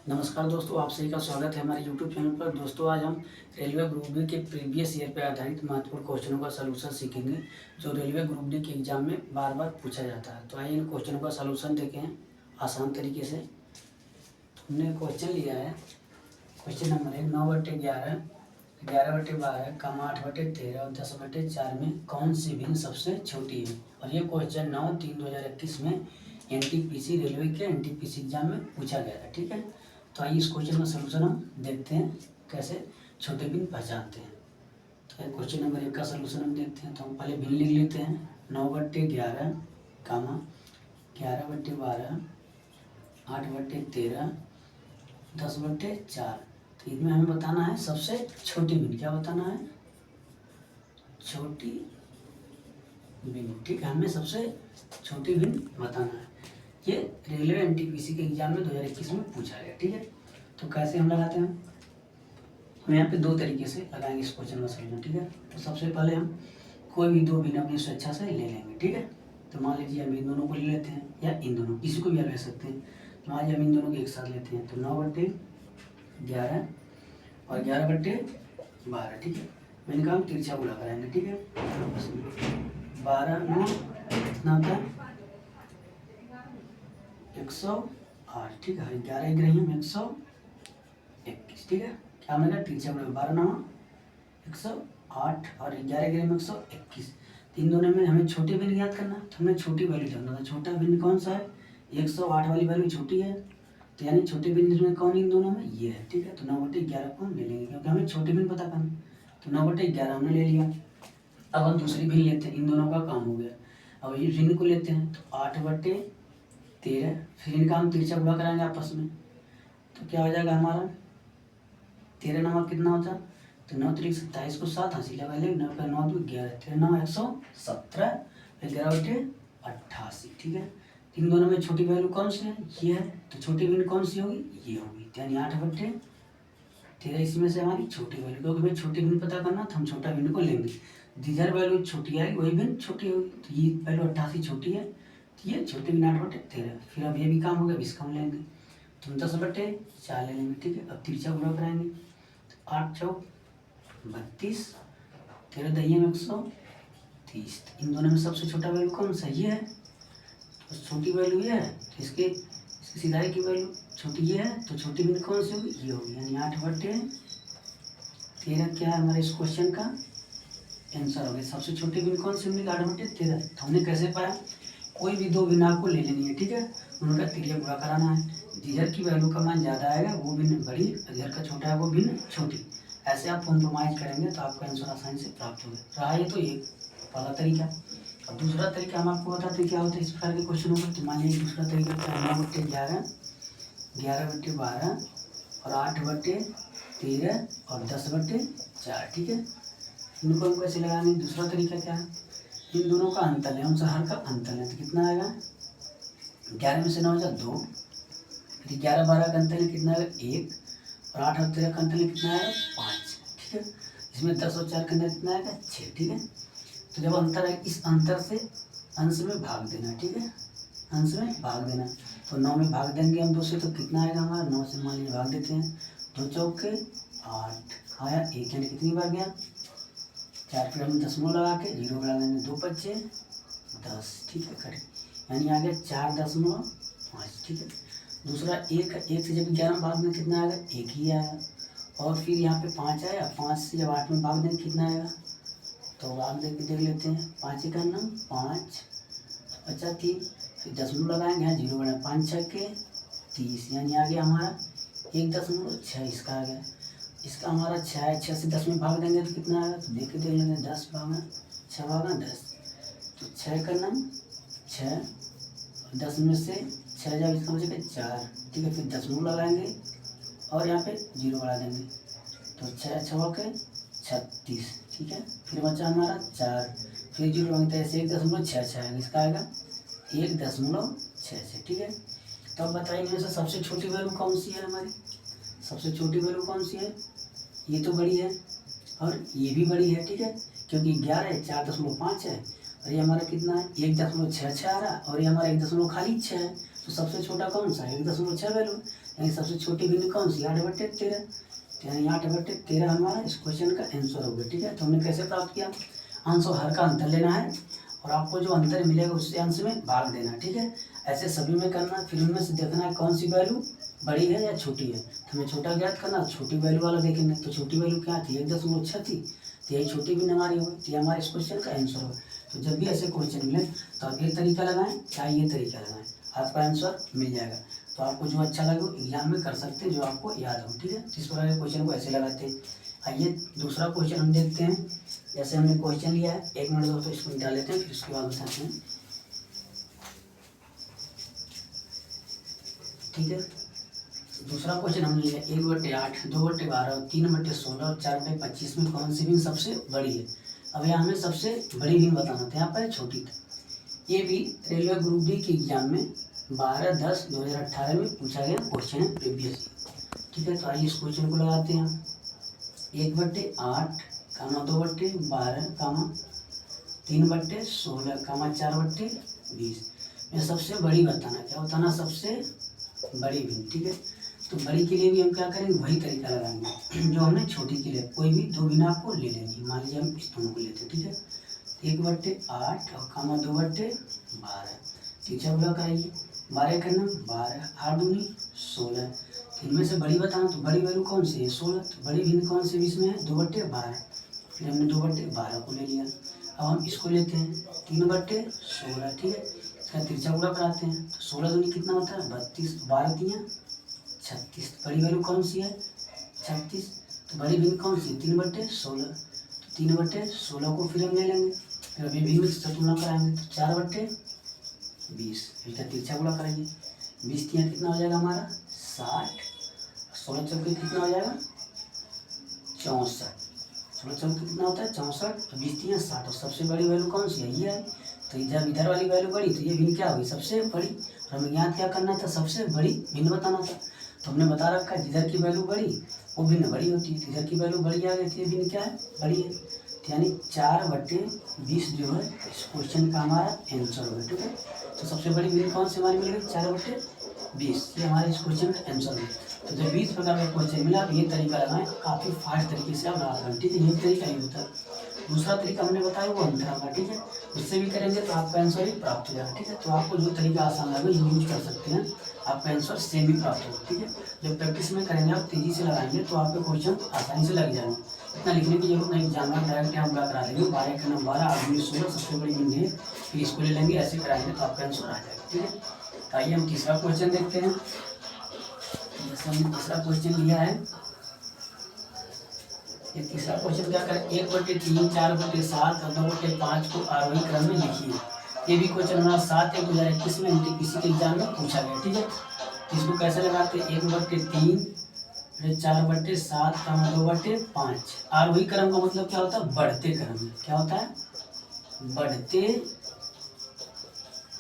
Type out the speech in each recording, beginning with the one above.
नमस्कार दोस्तों, आप सभी का स्वागत है हमारे YouTube चैनल पर। दोस्तों, आज हम रेलवे ग्रुप डी के प्रीवियस ईयर पर आधारित महत्वपूर्ण क्वेश्चनों का सलूशन सीखेंगे जो रेलवे ग्रुप डी के एग्जाम में बार बार पूछा जाता है। तो आइए इन क्वेश्चनों का सलूशन देखें आसान तरीके से। हमने क्वेश्चन लिया है, क्वेश्चन नंबर है 9/11, 11/12, 8/13 और 10/4 में कौन सी भिन्न सबसे छोटी है। और ये क्वेश्चन 9/3/2021 में NTPC रेलवे के NTPC एग्जाम में पूछा गया था। ठीक है, तो आइए इस क्वेश्चन का सलूशन हम देखते हैं कैसे छोटे भिन्न पहचानते हैं। तो क्वेश्चन नंबर 1 का सलूशन हम देखते हैं। तो हम पहले भिन्न लिख लेते हैं 9/11, 11/12, 8/13, 10/4। तो इसमें हमें बताना है सबसे छोटी भिन्न। क्या बताना है? छोटी भिन्न। ठीक है, हमें सबसे छोटी भिन्न बताना है। ये रेलवे NTPC के एग्जाम में 2021 में पूछा गया। ठीक है, तो कैसे हम लगाते हैं? हम यहाँ पे 2 तरीके से लगाएंगे इस क्वेश्चन का सलूशन। ठीक है, तो सबसे पहले हम कोई भी 2 भिन्न अपनी स्वेच्छा से ले लेंगे। ठीक है, तो मान लीजिए हम इन दोनों को ले लेते हैं या इन दोनों, किसी को भी ले सकते हैं। तो मान लीजिए हम इन दोनों को एक साथ लेते हैं। तो 9/11 और 11/12। ठीक है, मैंने कहा हम तिरछा गुणा कराएंगे। ठीक है, 12 9 कितना होता है? 108। ठीक है, 11 एक रही हम 121। ठीक है, क्या मैंने तिरछा गुणा 12 9 108 और 11 के रही 121। इन दोनों में हमें छोटी भिन्न ज्ञात करना, तो हमें छोटी वैल्यू जानना था। छोटा भिन्न कौन सा है? 108 वाली वैल्यू छोटी है, तो यानी छोटी भिन्न इसमें कौन इन दोनों में? ये है। ठीक है, तो 9/11 को हम ले लेंगे क्योंकि हमें छोटी भिन्न पता करना। तो 9/11 हमने ले लिया। अब हम दूसरी भिन्न लेते हैं, इन दोनों का काम हो गया। अब इस भिन्न को लेते हैं तो 8/13, फिर इनका हम तिरछा गुणा कराएंगे आपस में। तो क्या हो जाएगा हमारा? 13 9 कितना होता? तो 9 3 27 को 7 हंसी लगा ले, 9 का 9 2 11, 13 9 117, 11/88। ठीक है, इन दोनों में छोटी वैल्यू कौन सी है? ये है। तो छोटी भिन्न कौन सी होगी? ये होगी। यानी 8/13 इसमें से हमारी छोटी वैल्यू, क्योंकि हमें छोटी भिन्न पता करना तो हम छोटा भिन्न को लेंगे। जिधर वैल्यू छोटी आएगी वही भिन्न छोटी होगी। तो ये वैल्यू 88 छोटी है, तो ये छोटी भिन्न 8/13। फिर अब ये भी काम हो गया, इसका हम लेंगे तो हम 10/4 ले लेंगे। ठीक है, अब तिरछा गुणा कराएंगे तो 8 चौक 32, 13 दहिया में 130। इन दोनों में सबसे छोटा वैल्यू कौन सा? ये है। तो छोटी वैल्यू ये है, तो इसके सीधाई की वैल्यू छोटी ये है, तो छोटी भिन्न कौन सी होगी? ये होगी। यानी 8/13 क्या है हमारे इस क्वेश्चन का आंसर हो गया। सबसे छोटी भिन्न कौन सी होगी? 8/13। तो हमने कैसे पाया? कोई भी 2 भिन्न आपको ले लेनी है। ठीक है, उनका तिर्यक गुणा कराना है। जिधर की वैल्यू का मान ज़्यादा आएगा वो भिन्न बड़ी, जिधर का छोटा है वो भिन्न छोटी। ऐसे आप कॉम्प्रोमाइज करेंगे तो आपका आंसर आसानी से प्राप्त होगा। रहा ये तो एक पहला तरीका। अब दूसरा तरीका हम आपको बताते हैं क्या होता है इस प्रकार के क्वेश्चनों का। तो मान लीजिए दूसरा तरीका क्या है? 9/11, 11/12 और 8/13 और 10/4। ठीक है, इनको हम कैसे लगाएंगे? दूसरा तरीका क्या है? इन दोनों का अंतर है, उन हर का अंतर है। तो कितना आएगा? 11 में से 9 जाए 2, फिर 11/12 का अंतर है कितना आएगा? 1, और 8 और 13 का अंतर है कितना आएगा? 5। ठीक है, इसमें 10 और 4 का अंतर कितना आएगा? 6। ठीक है, तो जब अंतर है इस अंतर से अंश में भाग देना। ठीक है, अंश में भाग देना। तो 9 में भाग देंगे हम 2 से, तो कितना आएगा हमारा? 9 से मान लीजिए भाग देते हैं, 2 चौके 8 आया 1, यानी कितनी बार गया? 4। फिर हम दशमलव लगा के 0 बढ़ा देंगे, 2 5 10। ठीक है, करें यानी आ गया 4.5। ठीक है, दूसरा 1 से जब 11 भाग में कितना आएगा? 1 ही आया। और फिर यहाँ पे 5 आया, 5 से जब 8 में भाग देंगे कितना आएगा? तो भाग दे के देख लेते हैं। 5 का नाम 5 बचा 3, फिर दशमलव लगाएंगे, यहाँ 0 बढ़ा, 5 6 के 30, यानी आ गया हमारा 1.6 इसका आ गया। इसका हमारा 6 है, 6 से 10 में भाग देंगे तो कितना आएगा? तो देख के देख लेंगे, 10 भागा 6 भागा 10, तो 6 का नाम 6, 10 में से 6 जब इसका बचेगा 4। ठीक है, फिर दशमलव लगाएंगे और यहाँ पे 0 बढ़ा देंगे, तो 6 6 के 36। ठीक है, फिर बचा हमारा 4, फिर 0 मांगते हैं, 1.66 आएगा, इसका आएगा 1.66। ठीक है, तो अब बताइए इनमें से सबसे छोटी वैल्यू कौन सी है हमारी? सबसे छोटी वैल्यू कौन सी है? ये तो बड़ी है और ये भी बड़ी है। ठीक है, क्योंकि 11 है, 4.5 है और ये हमारा कितना है 1.66 आ रहा है, और ये हमारा 1 खाली 6 है। तो सबसे छोटा कौन सा है 1.6 वैल्यू, यानी सबसे छोटी भिन्न कौन सी 8/13। तो यानी 8/13 हमारा इस क्वेश्चन का आंसर हो गया। ठीक है, तो हमने कैसे प्राप्त किया, अंश और हर का अंतर लेना है और आपको जो अंतर मिलेगा उससे अंश में भाग देना। ठीक है, ऐसे सभी में करना, फिर उनमें से देखना है कौन सी वैल्यू बड़ी है या छोटी है। तो हमें छोटा ज्ञात करना, छोटी वैल्यू वाला देखेंगे। तो छोटी वैल्यू क्या थी 1.6 थी, तो यही छोटी भी हमारी हो गई, तो ये हमारे इस क्वेश्चन का आंसर हो। तो जब भी ऐसे क्वेश्चन मिले तो आप ये तरीका लगाएं या ये तरीका लगाएं, आपका आंसर मिल जाएगा। तो आपको जो अच्छा लगे एग्जाम में कर सकते हैं, जो आपको याद हो। ठीक है, तो इस प्रकार के क्वेश्चन को ऐसे लगाते हैं। आइए दूसरा क्वेश्चन हम देखते हैं। जैसे हमने क्वेश्चन लिया है, 1 मिनट दोस्तों इसको निकाल लेते हैं, फिर उसके बाद बताते हैं। ठीक है, दूसरा क्वेश्चन हमने लिया 1/8, 2/12 और 3/16 और 4/25 में कौन सी भिन्न सबसे बड़ी है। अब यहाँ हमें सबसे बड़ी भिन्न बताना था, यहाँ पर छोटी थी। ये भी रेलवे ग्रुप डी के एग्जाम में 12/10/2018 में पूछा गया क्वेश्चन है प्रीवियस। ठीक है, तो आइए इस क्वेश्चन को लगाते हैं। 1/8, 2/12, 3/16, 4/20 में सबसे बड़ी बताना, क्या बताना सबसे बड़ी भिन्न। ठीक है, तो बड़ी के लिए भी हम क्या करेंगे, वही तरीका लगाएंगे जो हमने छोटी के लिए। कोई भी दो भिन्न आपको ले लेंगे, मान लीजिए हम इस दोनों को लेते हैं। ठीक है, 1/8 और 2/12, तीसरा गुणा कराइए, 12 करना 12, 8 दूनी 16। इनमें से बड़ी बताना, तो बड़ी वैल्यू कौन सी है 16। तो बड़ी भिन्न कौन सी इसमें है 2/12, फिर हमने 2/12 को ले लिया। अब हम इसको लेते हैं 3/16। ठीक है, इसका तिरछा गुणा कराते हैं, तो 16 दूनी कितना होता है 32, 12 तियाँ 36। बड़ी वैल्यू कौन सी है 36। तो बड़ी भिन्न कौन सी 3/16। तो 3/16 को फिर हम ले लेंगे, फिर अभी भिन्न से तुलना कराएंगे, तो 4/20। इसका तिरछा गुणा कराइए, 20 तियाँ कितना हो जाएगा हमारा 60, 16 चौके कितना हो जाएगा 64। 16 चौके कितना होता है 64, 20 तियाँ 60। और सबसे बड़ी वैल्यू कौन सी है ये है। तो जब इधर वाली वैल्यू बड़ी तो ये भिन्न क्या होगी सबसे बड़ी। और हमें यहाँ क्या करना था सबसे बड़ी भिन्न बताना था। तो हमने बता रखा है जिधर की वैल्यू बड़ी वो भिन्न बड़ी होती है, जिधर की वैल्यू बड़ी आ गई थी भिन्न क्या है बड़ी है। तो यानी 4/20 जो है इस क्वेश्चन का हमारा आंसर होगा। ठीक है, तो सबसे बड़ी भिन्न कौन सी हमारी मिल गई 4/20, ये हमारे इस क्वेश्चन का आंसर है। तो जब 20 प्रकार का क्वेश्चन मिला, ये तरीका लगाएं, काफ़ी फास्ट तरीके से आप लगा पाएंगे। ठीक है, ये तरीका ही होता है। दूसरा तरीका हमने बताया वो अंतरा का। ठीक है, उससे भी करेंगे तो आपका आंसर ही प्राप्त हो जाएगा। ठीक है, तो आपको जो तरीका आसान लगे यूज कर सकते हैं, आपका आंसर सेम ही प्राप्त होगा। ठीक है, जब प्रैक्टिस में करेंगे आप तेजी से लगाएंगे तो आपके क्वेश्चन आसानी से लग जाएंगे। इतना लिखने की जरूरत नहीं, एग्जाम में डायरेक्ट यहाँ पूरा करा देंगे। 12 का नंबर 12, 8 16 सबसे बड़ी भिन्न है, फिर इसको ले लेंगे, ऐसे कराएंगे तो आपका आंसर आ जाएगा। ठीक है, तो आइए हम तीसरा क्वेश्चन देखते हैं। जैसे हमने तीसरा क्वेश्चन लिया है, ये तीसरा क्वेश्चन क्या करें 1/3, 4/7 और 2/5 को आरोही क्रम में लिखिए। ये भी क्वेश्चन हमारा 7/1/2021 में NTPC के एग्जाम में पूछा गया। ठीक है, तो इसको कैसे लगाते हैं 1/3, 4/7, 2/5। आरोही क्रम का मतलब क्या होता है बढ़ते क्रम में, क्या होता है बढ़ते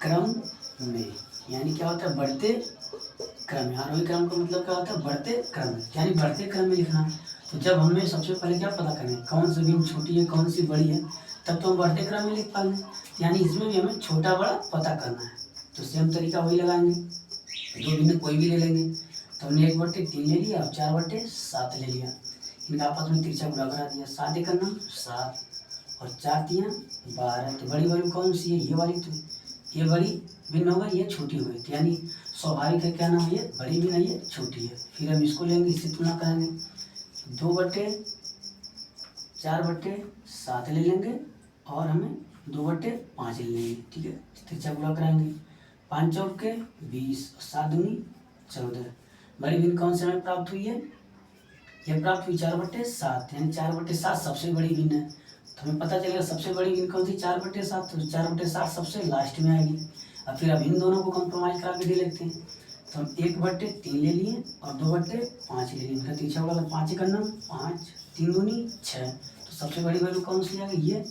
क्रम में, यानी क्या होता है बढ़ते क्रम में। आरोही क्रम का मतलब क्या होता है बढ़ते क्रम में, यानी बढ़ते क्रम में लिखना। तो जब हमें सबसे पहले क्या पता करें कौन सी भिन्न छोटी है कौन सी बड़ी है, तब तो हम बढ़ते क्रम में लिख पाएंगे। यानी इसमें भी हमें छोटा बड़ा पता करना है, तो सेम तरीका वही लगाएंगे, दो भिन्न कोई भी ले लेंगे। तो हमने 1/3 ले लिया और 4/7 ले लिया, इनका आपस में तिरछा गुणा करा दिया, 7 एक 7 और 4 तियाँ 12। तो बड़ी वैल्यू कौन सी है ये वाली, तो ये बड़ी भिन्न होगा ये छोटी हो गई, यानी स्वाभाविक है क्या नाम है ये बड़ी भिन्न है ये छोटी है। फिर हम इसको लेंगे, इससे तुलना करेंगे, 2/4/7 ले लेंगे और हमें 2/5 ले लेंगे। ठीक है, तिरछा गुणा कराएंगे, 5 चौके 20, 7 दूनी 14। बड़ी भिन्न कौन से हमें प्राप्त हुई है, ये प्राप्त हुई 4/7, यानी 4/7 सबसे बड़ी भिन्न है। तो हमें पता चलेगा सबसे बड़ी भिन्न कौन सी 4/7, तो 4/7 सबसे लास्ट में आएगी। अब फिर अब इन दोनों को कंप्रोमाइज करा के दे लेते हैं, तो हम 1/3 ले लिए और 2/5 ले लिए, इनका तिरछा गुणा 5 करना 5, 3 दूनी 6। तो सबसे बड़ी वैल्यू कौन सी आ गई ये,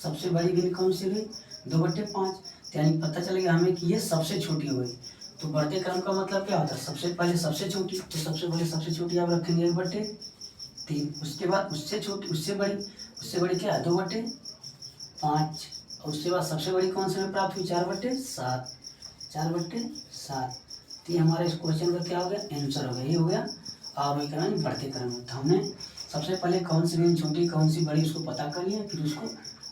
सबसे बड़ी भिन्न कौन सी हुई 2/5, यानी पता चलेगा हमें कि ये सबसे छोटी हो गई। तो बढ़ते क्रम का मतलब क्या होता है सबसे पहले सबसे छोटी, तो सबसे पहले सबसे छोटी आप रखेंगे 1/3, उसके बाद उससे छोटी उससे बड़ी क्या है 2/5 और उसके बाद सबसे बड़ी कौन से में प्राप्त हुई 4/7, 4/7। तो ये हमारे इस क्वेश्चन का क्या हो गया, आंसर हो गया। ये हो गया आरोही क्रम यानी बढ़ते क्रम में। तो हमने सबसे पहले कौन सी गेंद छोटी कौन सी बड़ी उसको पता कर लिया, फिर उसको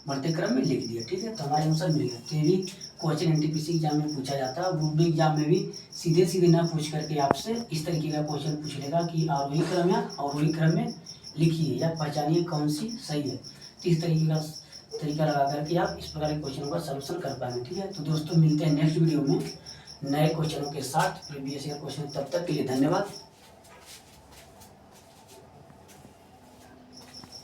बढ़ते क्रम में लिख दिया, ठीक है। तो हमारा आंसर मिल गया। तो ये भी क्वेश्चन एनटीपीसी एग्जाम में पूछा जाता है। ग्रुप डी एग्जाम में भी सीधे सीधे ना पूछ करके आपसे इस तरीके का क्वेश्चन पूछ लेगा कि आरोही क्रम या अवरोही क्रम में लिखिए या पहचानिए कौन सी सही है। तो इस तरीके का तरीका लगा करके आप इस प्रकार के क्वेश्चनों का सलूशन कर पाएंगे, ठीक है। तो दोस्तों मिलते हैं नेक्स्ट वीडियो में नए क्वेश्चनों के साथ प्रीवियस ईयर क्वेश्चन। तब तक के लिए धन्यवाद।